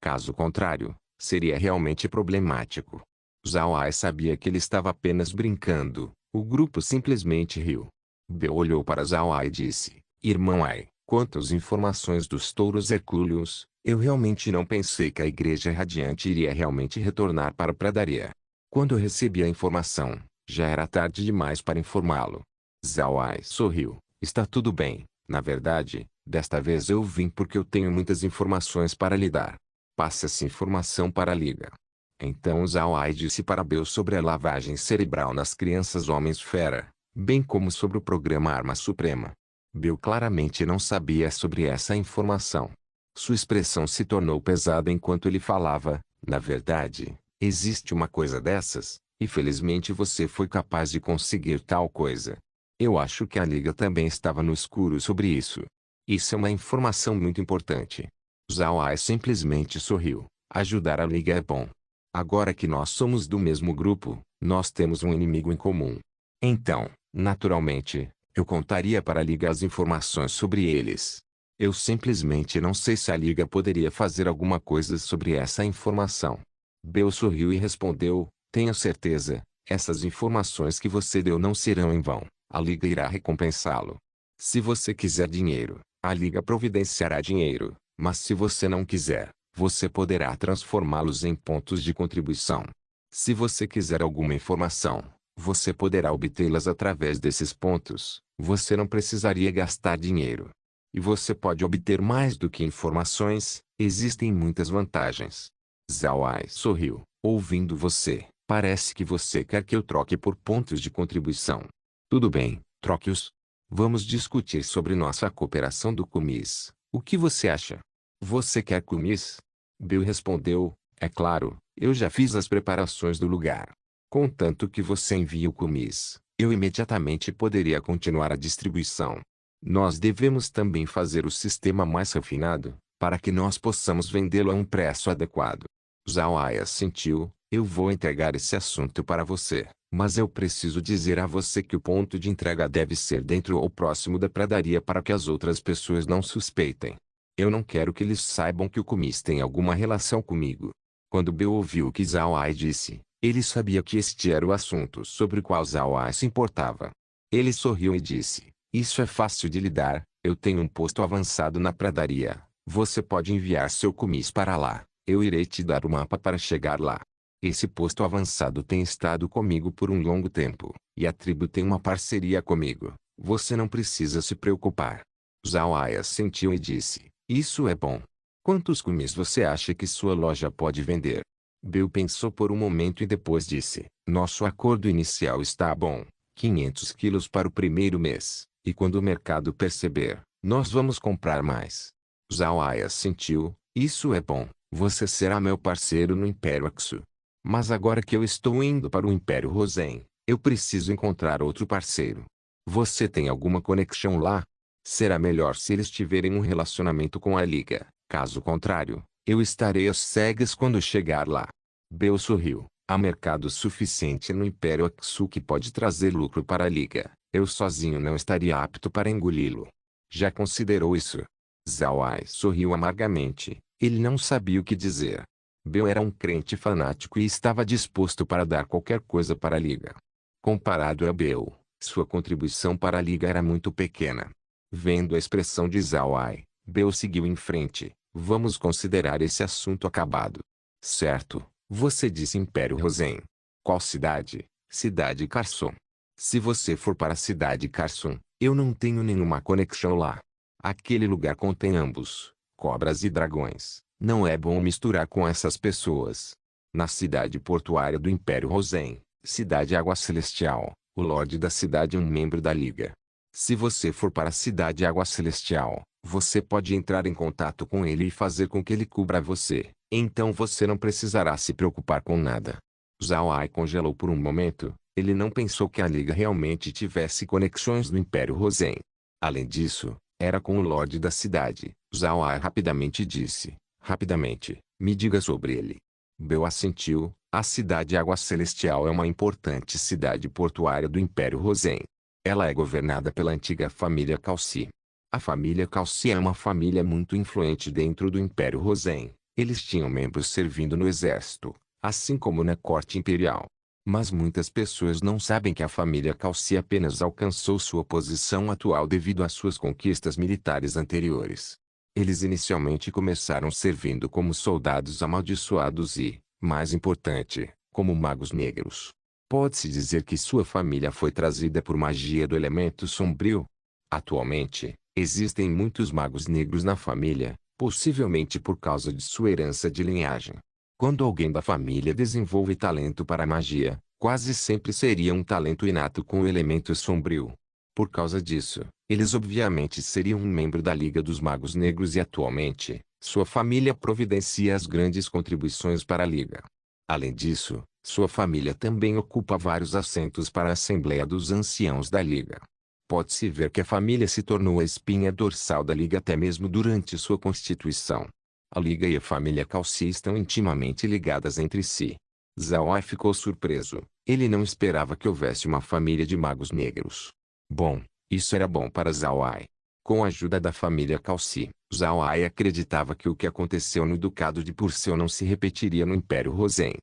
Caso contrário, seria realmente problemático." Zhao Ai sabia que ele estava apenas brincando. O grupo simplesmente riu. Bill olhou para Zhao Ai e disse: "Irmão Ai, quanto às informações dos touros hercúleos, eu realmente não pensei que a Igreja Radiante iria realmente retornar para a pradaria. Quando eu recebi a informação, já era tarde demais para informá-lo. Zhao Ai sorriu. Está tudo bem. Na verdade, desta vez eu vim porque eu tenho muitas informações para lhe dar. Passe essa informação para a Liga. Então Zhao Ai disse para Bill sobre a lavagem cerebral nas crianças Homens-Fera, bem como sobre o programa Arma Suprema. Bill claramente não sabia sobre essa informação. Sua expressão se tornou pesada enquanto ele falava. Na verdade, existe uma coisa dessas, e felizmente você foi capaz de conseguir tal coisa. Eu acho que a Liga também estava no escuro sobre isso. Isso é uma informação muito importante. Zhao Ai simplesmente sorriu. Ajudar a Liga é bom. Agora que nós somos do mesmo grupo, nós temos um inimigo em comum. Então, naturalmente, eu contaria para a Liga as informações sobre eles. Eu simplesmente não sei se a Liga poderia fazer alguma coisa sobre essa informação. Bill sorriu e respondeu, tenho certeza, essas informações que você deu não serão em vão. A Liga irá recompensá-lo. Se você quiser dinheiro, a Liga providenciará dinheiro, mas se você não quiser, você poderá transformá-los em pontos de contribuição. Se você quiser alguma informação, você poderá obtê-las através desses pontos. Você não precisaria gastar dinheiro. E você pode obter mais do que informações. Existem muitas vantagens. Zhao Ai sorriu. Ouvindo você, parece que você quer que eu troque por pontos de contribuição. Tudo bem, troque-os. Vamos discutir sobre nossa cooperação do Kumis. O que você acha? Você quer Kumis? Bill respondeu, é claro, eu já fiz as preparações do lugar. Contanto que você envie o Kumis, eu imediatamente poderia continuar a distribuição. Nós devemos também fazer o sistema mais refinado, para que nós possamos vendê-lo a um preço adequado. Zhao Ai assentiu, eu vou entregar esse assunto para você, mas eu preciso dizer a você que o ponto de entrega deve ser dentro ou próximo da pradaria para que as outras pessoas não suspeitem. Eu não quero que eles saibam que o Kumis tem alguma relação comigo. Quando Bill ouviu o que Zhao Ai disse, ele sabia que este era o assunto sobre o qual Zhao Ai se importava. Ele sorriu e disse, isso é fácil de lidar, eu tenho um posto avançado na pradaria. Você pode enviar seu Kumis para lá, eu irei te dar o mapa para chegar lá. Esse posto avançado tem estado comigo por um longo tempo, e a tribo tem uma parceria comigo. Você não precisa se preocupar. Zhao Ai assentiu e disse, isso é bom. Quantos Kumis você acha que sua loja pode vender? Bill pensou por um momento e depois disse, nosso acordo inicial está bom, 500 quilos para o primeiro mês, e quando o mercado perceber, nós vamos comprar mais. Zhao Ai assentiu, isso é bom, você será meu parceiro no Império Aksu. Mas agora que eu estou indo para o Império Rosen, eu preciso encontrar outro parceiro. Você tem alguma conexão lá? Será melhor se eles tiverem um relacionamento com a Liga, caso contrário, eu estarei às cegas quando chegar lá. Bill sorriu. Há mercado suficiente no Império Aksu que pode trazer lucro para a Liga. Eu sozinho não estaria apto para engoli-lo. Já considerou isso? Zhao Ai sorriu amargamente. Ele não sabia o que dizer. Bill era um crente fanático e estava disposto para dar qualquer coisa para a Liga. Comparado a Bill, sua contribuição para a Liga era muito pequena. Vendo a expressão de Zhao Ai, Bill seguiu em frente. Vamos considerar esse assunto acabado. Certo, você disse Império Rosen. Qual cidade? Cidade Carson. Se você for para a cidade Carson, eu não tenho nenhuma conexão lá. Aquele lugar contém ambos, cobras e dragões. Não é bom misturar com essas pessoas. Na cidade portuária do Império Rosen, cidade Água Celestial, o Lorde da cidade é um membro da Liga. Se você for para a cidade Água Celestial, você pode entrar em contato com ele e fazer com que ele cubra você. Então você não precisará se preocupar com nada. Zhao Ai congelou por um momento. Ele não pensou que a Liga realmente tivesse conexões no Império Rosen. Além disso, era com o Lorde da cidade. Zhao Ai rapidamente disse. Rapidamente, me diga sobre ele. Bill assentiu. A cidade Água Celestial é uma importante cidade portuária do Império Rosen. Ela é governada pela antiga família Calci. A família Calci é uma família muito influente dentro do Império Rosen. Eles tinham membros servindo no exército, assim como na corte imperial. Mas muitas pessoas não sabem que a família Calci apenas alcançou sua posição atual devido às suas conquistas militares anteriores. Eles inicialmente começaram servindo como soldados amaldiçoados e, mais importante, como magos negros. Pode-se dizer que sua família foi trazida por magia do elemento sombrio. Atualmente, existem muitos magos negros na família, possivelmente por causa de sua herança de linhagem. Quando alguém da família desenvolve talento para a magia, quase sempre seria um talento inato com o elemento sombrio. Por causa disso, eles obviamente seriam um membro da Liga dos Magos Negros e atualmente, sua família providencia as grandes contribuições para a Liga. Além disso, sua família também ocupa vários assentos para a Assembleia dos Anciãos da Liga. Pode-se ver que a família se tornou a espinha dorsal da Liga até mesmo durante sua constituição. A Liga e a família Calci estão intimamente ligadas entre si. Zhao Ai ficou surpreso. Ele não esperava que houvesse uma família de magos negros. Bom, isso era bom para Zhao Ai. Com a ajuda da família Calci, Zhao Ai acreditava que o que aconteceu no Ducado de Purcell não se repetiria no Império Rosen.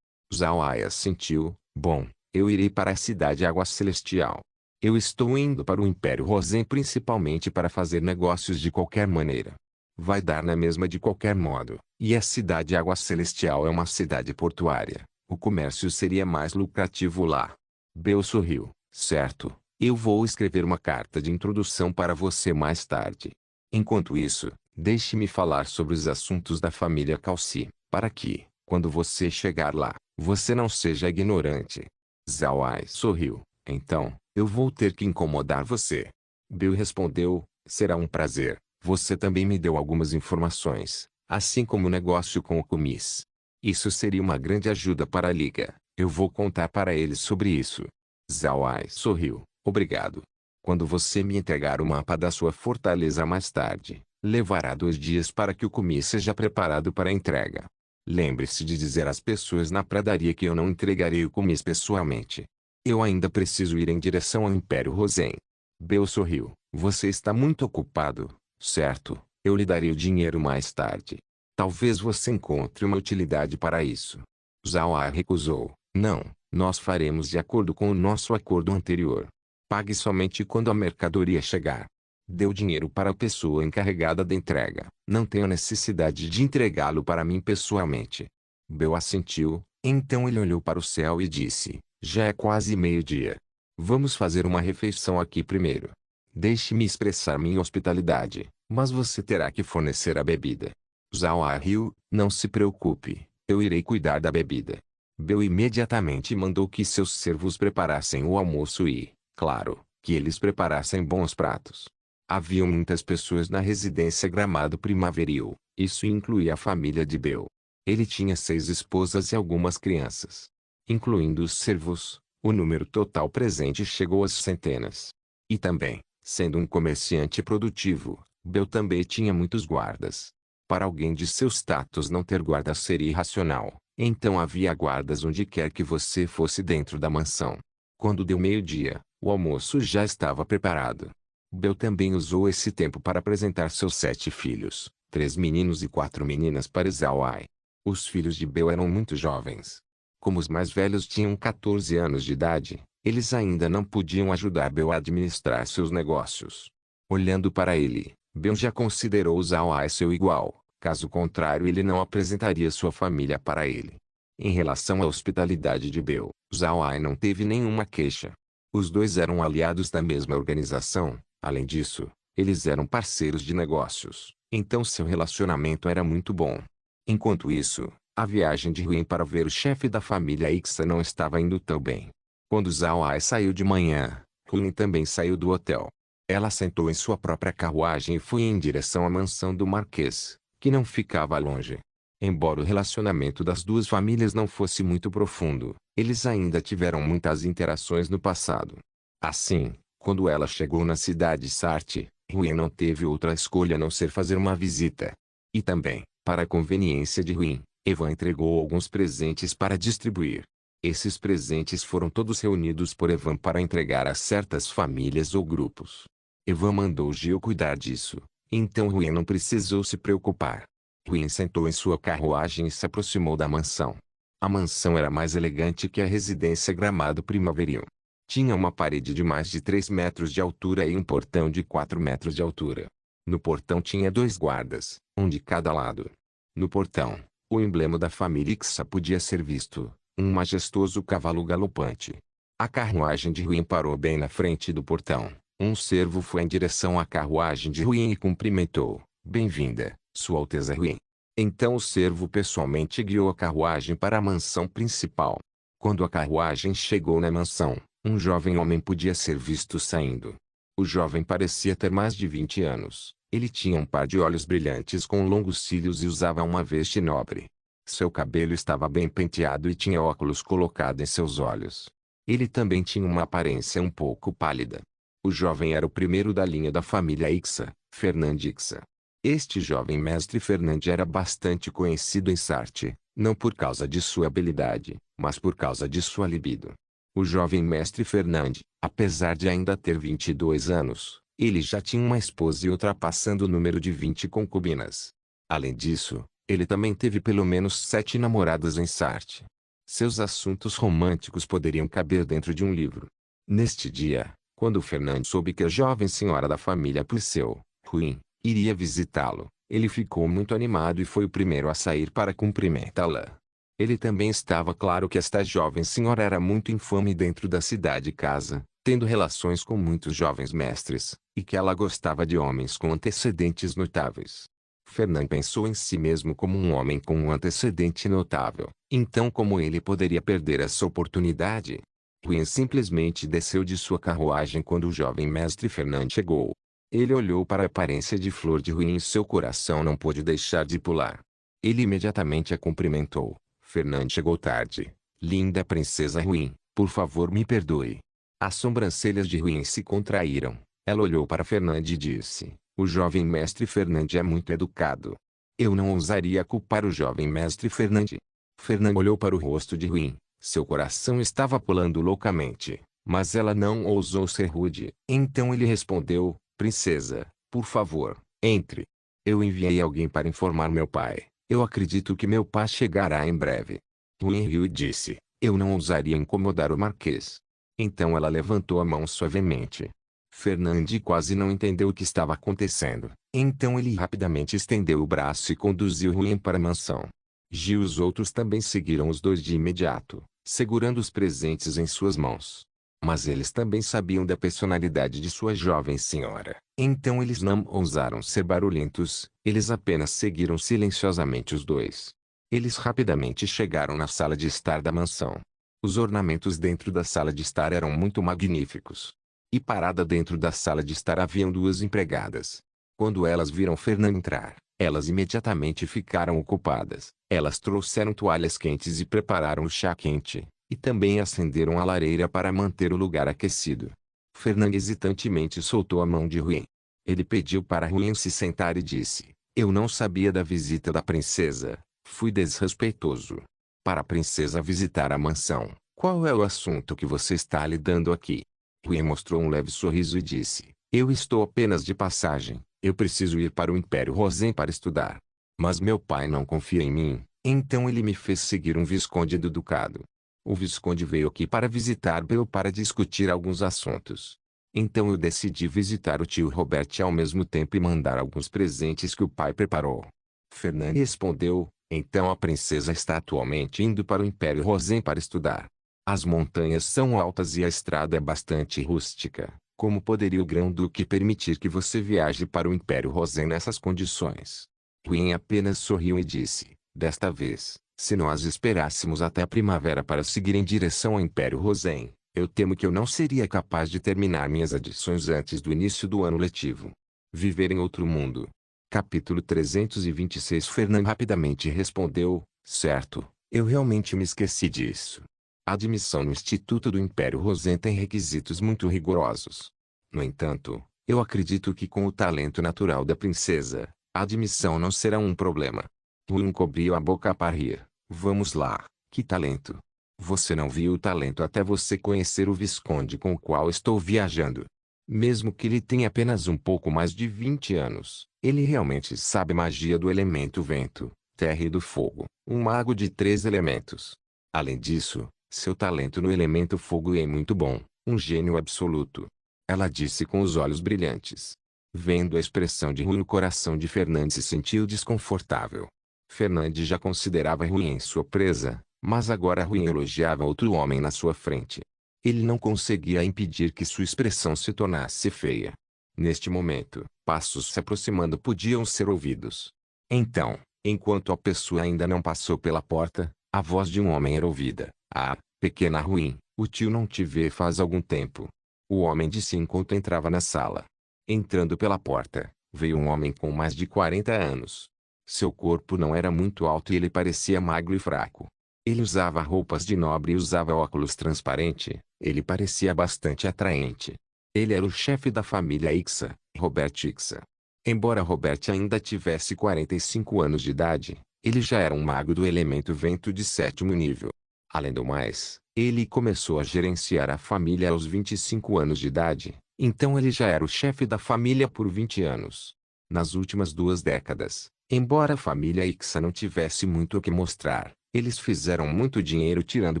Zhao Ai assentiu. Bom, eu irei para a cidade Água Celestial. Eu estou indo para o Império Rosen principalmente para fazer negócios de qualquer maneira. Vai dar na mesma de qualquer modo, e a cidade Água Celestial é uma cidade portuária. O comércio seria mais lucrativo lá. Bel sorriu. Certo, eu vou escrever uma carta de introdução para você mais tarde. Enquanto isso, deixe-me falar sobre os assuntos da família Calci, para que, quando você chegar lá, você não seja ignorante. Zhao Ai sorriu. Então, eu vou ter que incomodar você. Bel respondeu, será um prazer. Você também me deu algumas informações, assim como o negócio com o Kumis. Isso seria uma grande ajuda para a Liga. Eu vou contar para eles sobre isso. Zhao Ai sorriu. Obrigado. Quando você me entregar o mapa da sua fortaleza mais tarde, levará 2 dias para que o Kumis seja preparado para a entrega. Lembre-se de dizer às pessoas na pradaria que eu não entregarei o Kumis pessoalmente. Eu ainda preciso ir em direção ao Império Rosen. Bel sorriu. Você está muito ocupado, certo? Eu lhe darei o dinheiro mais tarde. Talvez você encontre uma utilidade para isso. Zhao Ai recusou. Não, nós faremos de acordo com o nosso acordo anterior. Pague somente quando a mercadoria chegar. Dê o dinheiro para a pessoa encarregada da entrega. Não tenho necessidade de entregá-lo para mim pessoalmente. Bel assentiu. Então ele olhou para o céu e disse, já é quase meio-dia. Vamos fazer uma refeição aqui primeiro. Deixe-me expressar minha hospitalidade, mas você terá que fornecer a bebida. Zhao Ai riu, não se preocupe, eu irei cuidar da bebida. Bel imediatamente mandou que seus servos preparassem o almoço e, claro, que eles preparassem bons pratos. Haviam muitas pessoas na residência Gramado Primaveril, isso incluía a família de Bel. Ele tinha 6 esposas e algumas crianças. Incluindo os servos, o número total presente chegou às centenas. E também, sendo um comerciante produtivo, Bel também tinha muitos guardas. Para alguém de seu status não ter guardas seria irracional, então havia guardas onde quer que você fosse dentro da mansão. Quando deu meio-dia, o almoço já estava preparado. Bel também usou esse tempo para apresentar seus 7 filhos, 3 meninos e 4 meninas para Zhao Ai. Os filhos de Bel eram muito jovens. Como os mais velhos tinham 14 anos de idade, eles ainda não podiam ajudar Bel a administrar seus negócios. Olhando para ele, Bel já considerou Zhao Ai seu igual, caso contrário ele não apresentaria sua família para ele. Em relação à hospitalidade de Bel, Zhao Ai não teve nenhuma queixa. Os dois eram aliados da mesma organização, além disso, eles eram parceiros de negócios, então seu relacionamento era muito bom. Enquanto isso, a viagem de Huin para ver o chefe da família Ixa não estava indo tão bem. Quando Zhao Ai saiu de manhã, Huin também saiu do hotel. Ela sentou em sua própria carruagem e foi em direção à mansão do Marquês, que não ficava longe. Embora o relacionamento das duas famílias não fosse muito profundo, eles ainda tiveram muitas interações no passado. Assim, quando ela chegou na cidade Sarte, Huin não teve outra escolha a não ser fazer uma visita. E também, para a conveniência de Huin, Evan entregou alguns presentes para distribuir. Esses presentes foram todos reunidos por Evan para entregar a certas famílias ou grupos. Evan mandou Gil cuidar disso, então Huin não precisou se preocupar. Huin sentou em sua carruagem e se aproximou da mansão. A mansão era mais elegante que a residência Gramado Primaveril. Tinha uma parede de mais de 3 metros de altura e um portão de 4 metros de altura. No portão tinha 2 guardas, um de cada lado. No portão, o emblema da família Ixa podia ser visto, um majestoso cavalo galopante. A carruagem de Ruim parou bem na frente do portão. Um servo foi em direção à carruagem de Ruim e cumprimentou. Bem-vinda, Sua Alteza Ruim. Então o servo pessoalmente guiou a carruagem para a mansão principal. Quando a carruagem chegou na mansão, um jovem homem podia ser visto saindo. O jovem parecia ter mais de 20 anos. Ele tinha um par de olhos brilhantes com longos cílios e usava uma veste nobre. Seu cabelo estava bem penteado e tinha óculos colocado em seus olhos. Ele também tinha uma aparência um pouco pálida. O jovem era o primeiro da linha da família Ixa, Fernand Ixa. Este jovem mestre Fernand era bastante conhecido em Sarthe, não por causa de sua habilidade, mas por causa de sua libido. O jovem mestre Fernand, apesar de ainda ter 22 anos, ele já tinha uma esposa e ultrapassando o número de 20 concubinas. Além disso, ele também teve pelo menos 7 namoradas em Sarthe. Seus assuntos românticos poderiam caber dentro de um livro. Neste dia, quando Fernand soube que a jovem senhora da família Plisseu, Ruim, iria visitá-lo, ele ficou muito animado e foi o primeiro a sair para cumprimentá-la. Ele também estava claro que esta jovem senhora era muito infame dentro da cidade-casa, tendo relações com muitos jovens mestres, e que ela gostava de homens com antecedentes notáveis. Fernand pensou em si mesmo como um homem com um antecedente notável, então como ele poderia perder essa oportunidade? Ruim simplesmente desceu de sua carruagem quando o jovem mestre Fernand chegou. Ele olhou para a aparência de flor de Ruim e seu coração não pôde deixar de pular. Ele imediatamente a cumprimentou. Fernand chegou tarde. Linda princesa Ruim, por favor me perdoe. As sobrancelhas de Ruim se contraíram. Ela olhou para Fernand e disse, o jovem mestre Fernand é muito educado. Eu não ousaria culpar o jovem mestre Fernand. Fernand olhou para o rosto de Ruim. Seu coração estava pulando loucamente, mas ela não ousou ser rude. Então ele respondeu, princesa, por favor, entre. Eu enviei alguém para informar meu pai. Eu acredito que meu pai chegará em breve. Ruim riu e disse, eu não ousaria incomodar o marquês. Então ela levantou a mão suavemente. Fernand quase não entendeu o que estava acontecendo. Então ele rapidamente estendeu o braço e conduziu Ruim para a mansão. Gil e os outros também seguiram os dois de imediato, segurando os presentes em suas mãos. Mas eles também sabiam da personalidade de sua jovem senhora. Então eles não ousaram ser barulhentos, eles apenas seguiram silenciosamente os dois. Eles rapidamente chegaram na sala de estar da mansão. Os ornamentos dentro da sala de estar eram muito magníficos. E parada dentro da sala de estar haviam duas empregadas. Quando elas viram Fernand entrar, elas imediatamente ficaram ocupadas. Elas trouxeram toalhas quentes e prepararam o chá quente. E também acenderam a lareira para manter o lugar aquecido. Fernand hesitantemente soltou a mão de Ruim. Ele pediu para Ruim se sentar e disse, eu não sabia da visita da princesa, fui desrespeitoso. Para a princesa visitar a mansão, qual é o assunto que você está lidando aqui? Ruim mostrou um leve sorriso e disse, eu estou apenas de passagem, eu preciso ir para o Império Rosen para estudar. Mas meu pai não confia em mim, então ele me fez seguir um visconde do ducado. O visconde veio aqui para visitar Bel para discutir alguns assuntos. Então eu decidi visitar o tio Robert ao mesmo tempo e mandar alguns presentes que o pai preparou. Fernand respondeu, então a princesa está atualmente indo para o Império Rosen para estudar. As montanhas são altas e a estrada é bastante rústica. Como poderia o Grão-Duque permitir que você viaje para o Império Rosen nessas condições? Ruim apenas sorriu e disse, desta vez, se nós esperássemos até a primavera para seguir em direção ao Império Rosen, eu temo que eu não seria capaz de terminar minhas adições antes do início do ano letivo. Viver em outro mundo. Capítulo 326. Fernand rapidamente respondeu, certo, eu realmente me esqueci disso. A admissão no Instituto do Império Rosen tem requisitos muito rigorosos. No entanto, eu acredito que com o talento natural da princesa, a admissão não será um problema. Ruim cobriu a boca para rir. Vamos lá, que talento. Você não viu o talento até você conhecer o visconde com o qual estou viajando. Mesmo que ele tenha apenas um pouco mais de 20 anos, ele realmente sabe magia do elemento vento, terra e do fogo, um mago de 3 elementos. Além disso, seu talento no elemento fogo é muito bom, um gênio absoluto. Ela disse com os olhos brilhantes. Vendo a expressão de Ruim, o coração de Fernand se sentiu desconfortável. Fernand já considerava Ruim sua presa, Mas agora Ruim elogiava outro homem na sua frente. Ele não conseguia impedir que sua expressão se tornasse feia. Neste momento, passos se aproximando podiam ser ouvidos. Então, enquanto a pessoa ainda não passou pela porta, a voz de um homem era ouvida. Ah, pequena Ruim, o tio não te vê faz algum tempo. O homem disse enquanto entrava na sala. Entrando pela porta, veio um homem com mais de 40 anos. Seu corpo não era muito alto e ele parecia magro e fraco. Ele usava roupas de nobre e usava óculos transparente. Ele parecia bastante atraente. Ele era o chefe da família Ixa, Robert Ixa. Embora Robert ainda tivesse 45 anos de idade, ele já era um mago do elemento vento de 7º nível. Além do mais, ele começou a gerenciar a família aos 25 anos de idade, então ele já era o chefe da família por 20 anos. Nas últimas 2 décadas, embora a família Ixa não tivesse muito o que mostrar, eles fizeram muito dinheiro tirando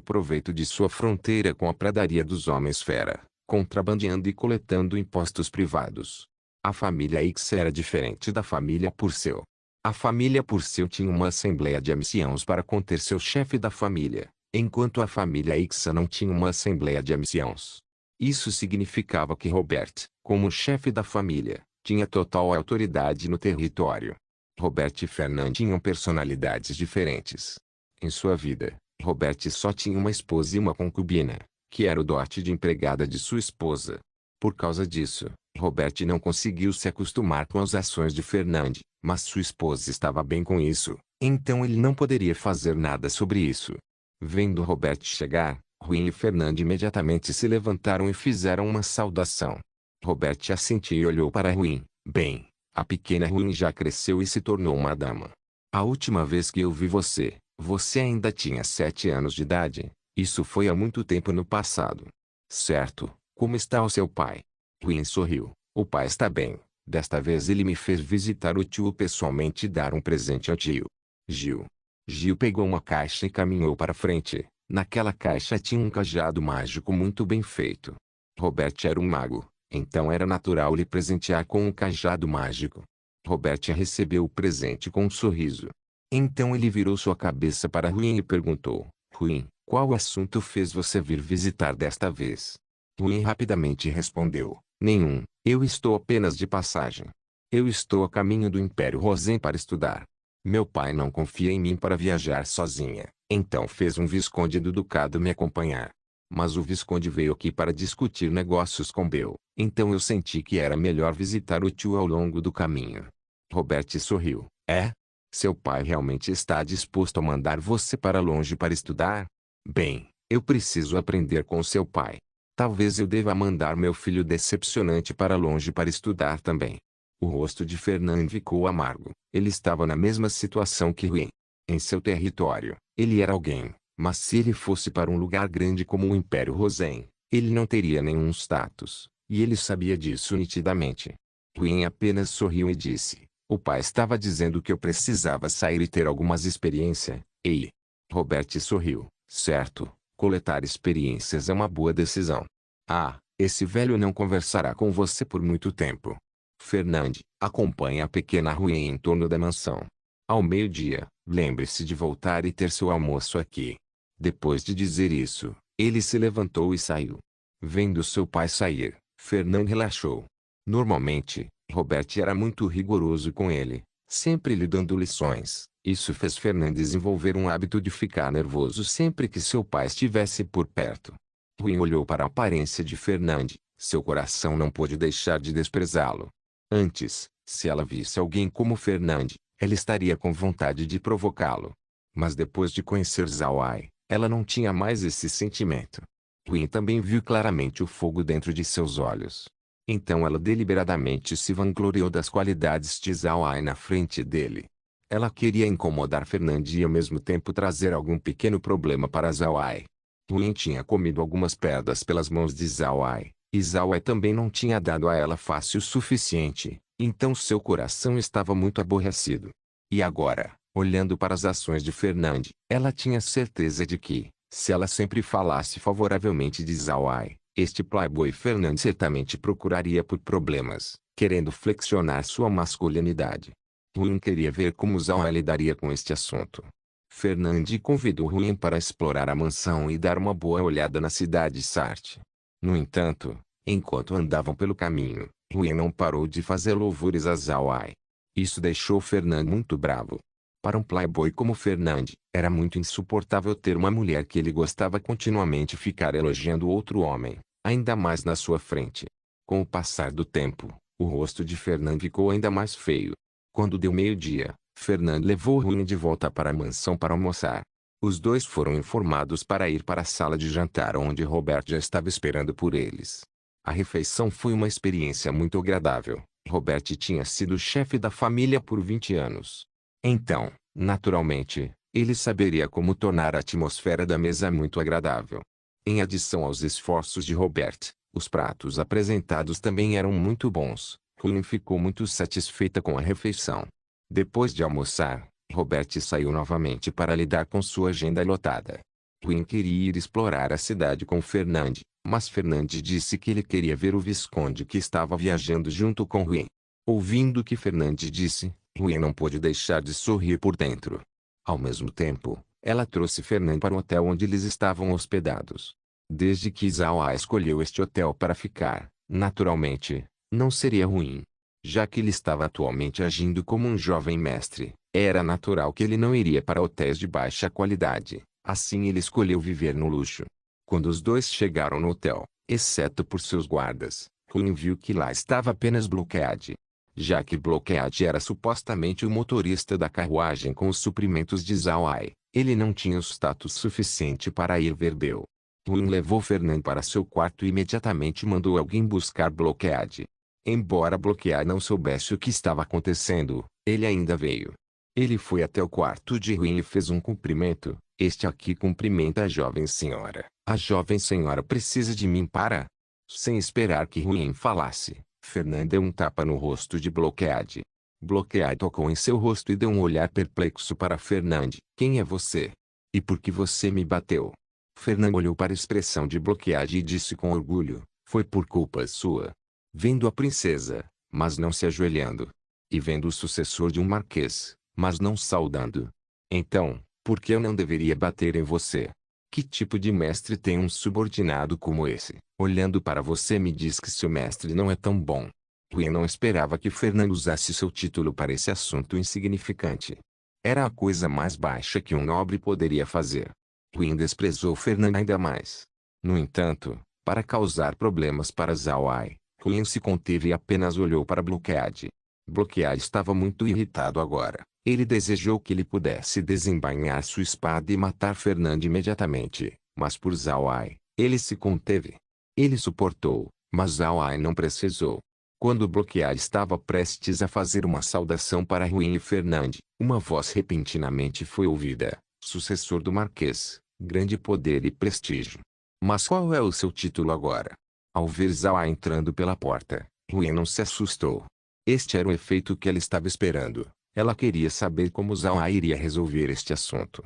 proveito de sua fronteira com a pradaria dos Homens-Fera, contrabandeando e coletando impostos privados. A família Ixa era diferente da família Purcell. A família Purcell tinha uma assembleia de anciãos para conter seu chefe da família, enquanto a família Ixa não tinha uma assembleia de anciãos. Isso significava que Robert, como chefe da família, tinha total autoridade no território. Robert e Fernand tinham personalidades diferentes. Em sua vida, Robert só tinha uma esposa e uma concubina, que era o dote de empregada de sua esposa. Por causa disso, Robert não conseguiu se acostumar com as ações de Fernand, mas sua esposa estava bem com isso, então ele não poderia fazer nada sobre isso. Vendo Robert chegar, Ruim e Fernand imediatamente se levantaram e fizeram uma saudação. Robert assentiu e olhou para Ruim. Bem, a pequena Ruim já cresceu e se tornou uma dama. A última vez que eu vi você, você ainda tinha 7 anos de idade. Isso foi há muito tempo no passado. Certo, como está o seu pai? Ruim sorriu. O pai está bem. Desta vez ele me fez visitar o tio pessoalmente e dar um presente ao tio. Gil. Gil pegou uma caixa e caminhou para frente. Naquela caixa tinha um cajado mágico muito bem feito. Robert era um mago, então era natural lhe presentear com um cajado mágico. Robert recebeu o presente com um sorriso. Então ele virou sua cabeça para Ruim e perguntou: Ruim, qual assunto fez você vir visitar desta vez? Ruim rapidamente respondeu: Nenhum, eu estou apenas de passagem. Eu estou a caminho do Império Rosen para estudar. Meu pai não confia em mim para viajar sozinha, então fez um visconde do ducado me acompanhar. Mas o visconde veio aqui para discutir negócios com Bill, então eu senti que era melhor visitar o tio ao longo do caminho. Robert sorriu. É? Seu pai realmente está disposto a mandar você para longe para estudar? Bem, eu preciso aprender com seu pai. Talvez eu deva mandar meu filho decepcionante para longe para estudar também. O rosto de Fernand ficou amargo. Ele estava na mesma situação que Ruim. Em seu território, ele era alguém, mas se ele fosse para um lugar grande como o Império Rosen, ele não teria nenhum status, e ele sabia disso nitidamente. Ruim apenas sorriu e disse: O pai estava dizendo que eu precisava sair e ter algumas experiências. Ei. Robert sorriu. Certo, coletar experiências é uma boa decisão. Ah, esse velho não conversará com você por muito tempo. Fernand, acompanhe a pequena Ruim em torno da mansão. Ao meio-dia, lembre-se de voltar e ter seu almoço aqui. Depois de dizer isso, ele se levantou e saiu. Vendo seu pai sair, Fernand relaxou. Normalmente, Robert era muito rigoroso com ele, sempre lhe dando lições. Isso fez Fernand desenvolver um hábito de ficar nervoso sempre que seu pai estivesse por perto. Ruim olhou para a aparência de Fernand, seu coração não pôde deixar de desprezá-lo. Antes, se ela visse alguém como Fernand, ela estaria com vontade de provocá-lo. Mas depois de conhecer Zawai, ela não tinha mais esse sentimento. Ruim também viu claramente o fogo dentro de seus olhos. Então ela deliberadamente se vangloriou das qualidades de Zawai na frente dele. Ela queria incomodar Fernand e ao mesmo tempo trazer algum pequeno problema para Zawai. Ruin tinha comido algumas pedras pelas mãos de Zawai, e Zawai também não tinha dado a ela fácil o suficiente, então seu coração estava muito aborrecido. E agora, olhando para as ações de Fernand, ela tinha certeza de que, se ela sempre falasse favoravelmente de Zawai, este playboy Fernand certamente procuraria por problemas, querendo flexionar sua masculinidade. Ruin queria ver como Zawai lidaria com este assunto. Fernand convidou Huyen para explorar a mansão e dar uma boa olhada na cidade Sarthe. No entanto, enquanto andavam pelo caminho, Huyen não parou de fazer louvores a Zhao Ai. Isso deixou Fernand muito bravo. Para um playboy como Fernand, era muito insuportável ter uma mulher que ele gostava continuamente ficar elogiando outro homem, ainda mais na sua frente. Com o passar do tempo, o rosto de Fernand ficou ainda mais feio. Quando deu meio-dia, Fernand levou Huyen de volta para a mansão para almoçar. Os dois foram informados para ir para a sala de jantar onde Robert já estava esperando por eles. A refeição foi uma experiência muito agradável. Robert tinha sido chefe da família por 20 anos. Então, naturalmente, ele saberia como tornar a atmosfera da mesa muito agradável. Em adição aos esforços de Robert, os pratos apresentados também eram muito bons. Huyen ficou muito satisfeita com a refeição. Depois de almoçar, Robert saiu novamente para lidar com sua agenda lotada. Huyen queria ir explorar a cidade com Fernand, mas Fernand disse que ele queria ver o Visconde que estava viajando junto com Huyen. Ouvindo o que Fernand disse, Huyen não pôde deixar de sorrir por dentro. Ao mesmo tempo, ela trouxe Fernand para o hotel onde eles estavam hospedados. Desde que Zhao Ai escolheu este hotel para ficar, naturalmente, não seria ruim. Já que ele estava atualmente agindo como um jovem mestre, era natural que ele não iria para hotéis de baixa qualidade, assim ele escolheu viver no luxo. Quando os dois chegaram no hotel, exceto por seus guardas, Huyen viu que lá estava apenas Bloqueade. Já que Bloqueade era supostamente o motorista da carruagem com os suprimentos de Zhao Ai, ele não tinha o status suficiente para ir ver Bel. Huyen levou Fernand para seu quarto e imediatamente mandou alguém buscar Bloqueade. Embora Bloqueade não soubesse o que estava acontecendo, ele ainda veio. Ele foi até o quarto de Huyen e fez um cumprimento. Este aqui cumprimenta a jovem senhora. A jovem senhora precisa de mim para... Sem esperar que Huyen falasse, Fernand deu um tapa no rosto de Bloqueade. Bloqueade tocou em seu rosto e deu um olhar perplexo para Fernand. Quem é você? E por que você me bateu? Fernand olhou para a expressão de Bloqueade e disse com orgulho, foi por culpa sua. Vendo a princesa, mas não se ajoelhando. E vendo o sucessor de um marquês, mas não saudando. Então, por que eu não deveria bater em você? Que tipo de mestre tem um subordinado como esse? Olhando para você me diz que seu mestre não é tão bom. Huyen não esperava que Fernand usasse seu título para esse assunto insignificante. Era a coisa mais baixa que um nobre poderia fazer. Huyen desprezou Fernand ainda mais. No entanto, para causar problemas para Zhao Ai, Huyen se conteve e apenas olhou para Bloqueade. Bloqueade estava muito irritado agora. Ele desejou que ele pudesse desembainhar sua espada e matar Fernand imediatamente, mas por Zhao Ai, ele se conteve. Ele suportou, mas Zhao Ai não precisou. Quando Bloqueade estava prestes a fazer uma saudação para Huyen e Fernand, uma voz repentinamente foi ouvida, sucessor do Marquês, grande poder e prestígio. Mas qual é o seu título agora? Ao ver Zhao Ai entrando pela porta, Huyen não se assustou. Este era o efeito que ela estava esperando. Ela queria saber como Zhao Ai iria resolver este assunto.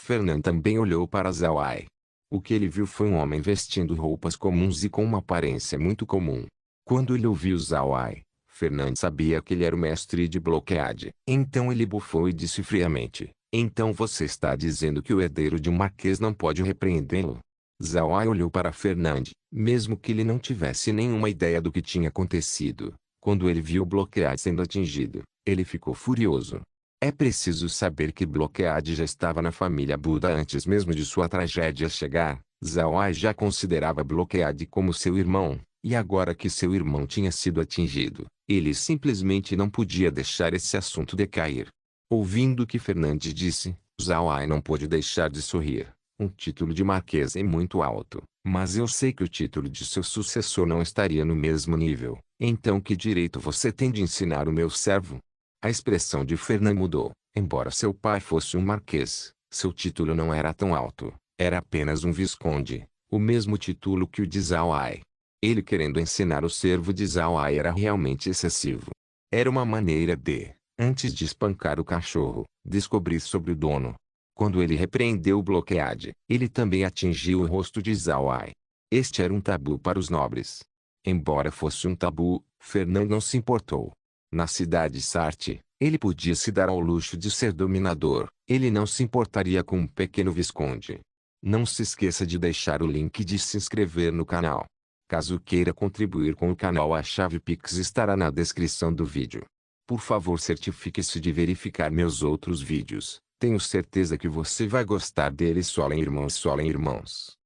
Fernand também olhou para Zhao Ai. O que ele viu foi um homem vestindo roupas comuns e com uma aparência muito comum. Quando ele ouviu Zhao Ai, Fernand sabia que ele era o mestre de Bloqueade. Então ele bufou e disse friamente, então você está dizendo que o herdeiro de um marquês não pode repreendê-lo? Zhao Ai olhou para Fernand, mesmo que ele não tivesse nenhuma ideia do que tinha acontecido. Quando ele viu Bloqueade sendo atingido, ele ficou furioso. É preciso saber que Bloqueade já estava na família Buda antes mesmo de sua tragédia chegar. Zhao Ai já considerava Bloqueade como seu irmão, e agora que seu irmão tinha sido atingido, ele simplesmente não podia deixar esse assunto decair. Ouvindo o que Fernand disse, Zhao Ai não pôde deixar de sorrir. Um título de marquês é muito alto, mas eu sei que o título de seu sucessor não estaria no mesmo nível. Então que direito você tem de ensinar o meu servo? A expressão de Fernand mudou. Embora seu pai fosse um marquês, seu título não era tão alto, era apenas um visconde, o mesmo título que o de Zhao Ai. Ele querendo ensinar o servo de Zhao Ai era realmente excessivo. Era uma maneira de, antes de espancar o cachorro, descobrir sobre o dono. Quando ele repreendeu o Bloqueade, ele também atingiu o rosto de Zhao Ai. Este era um tabu para os nobres. Embora fosse um tabu, Fernand não se importou. Na cidade Sarthe, Ele podia se dar ao luxo de ser dominador. Ele não se importaria com um pequeno visconde. Não se esqueça de deixar o link de se inscrever no canal. Caso queira contribuir com o canal, a chave Pix estará na descrição do vídeo. Por favor, certifique-se de verificar meus outros vídeos. Tenho certeza que você vai gostar deles. Solem irmãos, solem irmãos.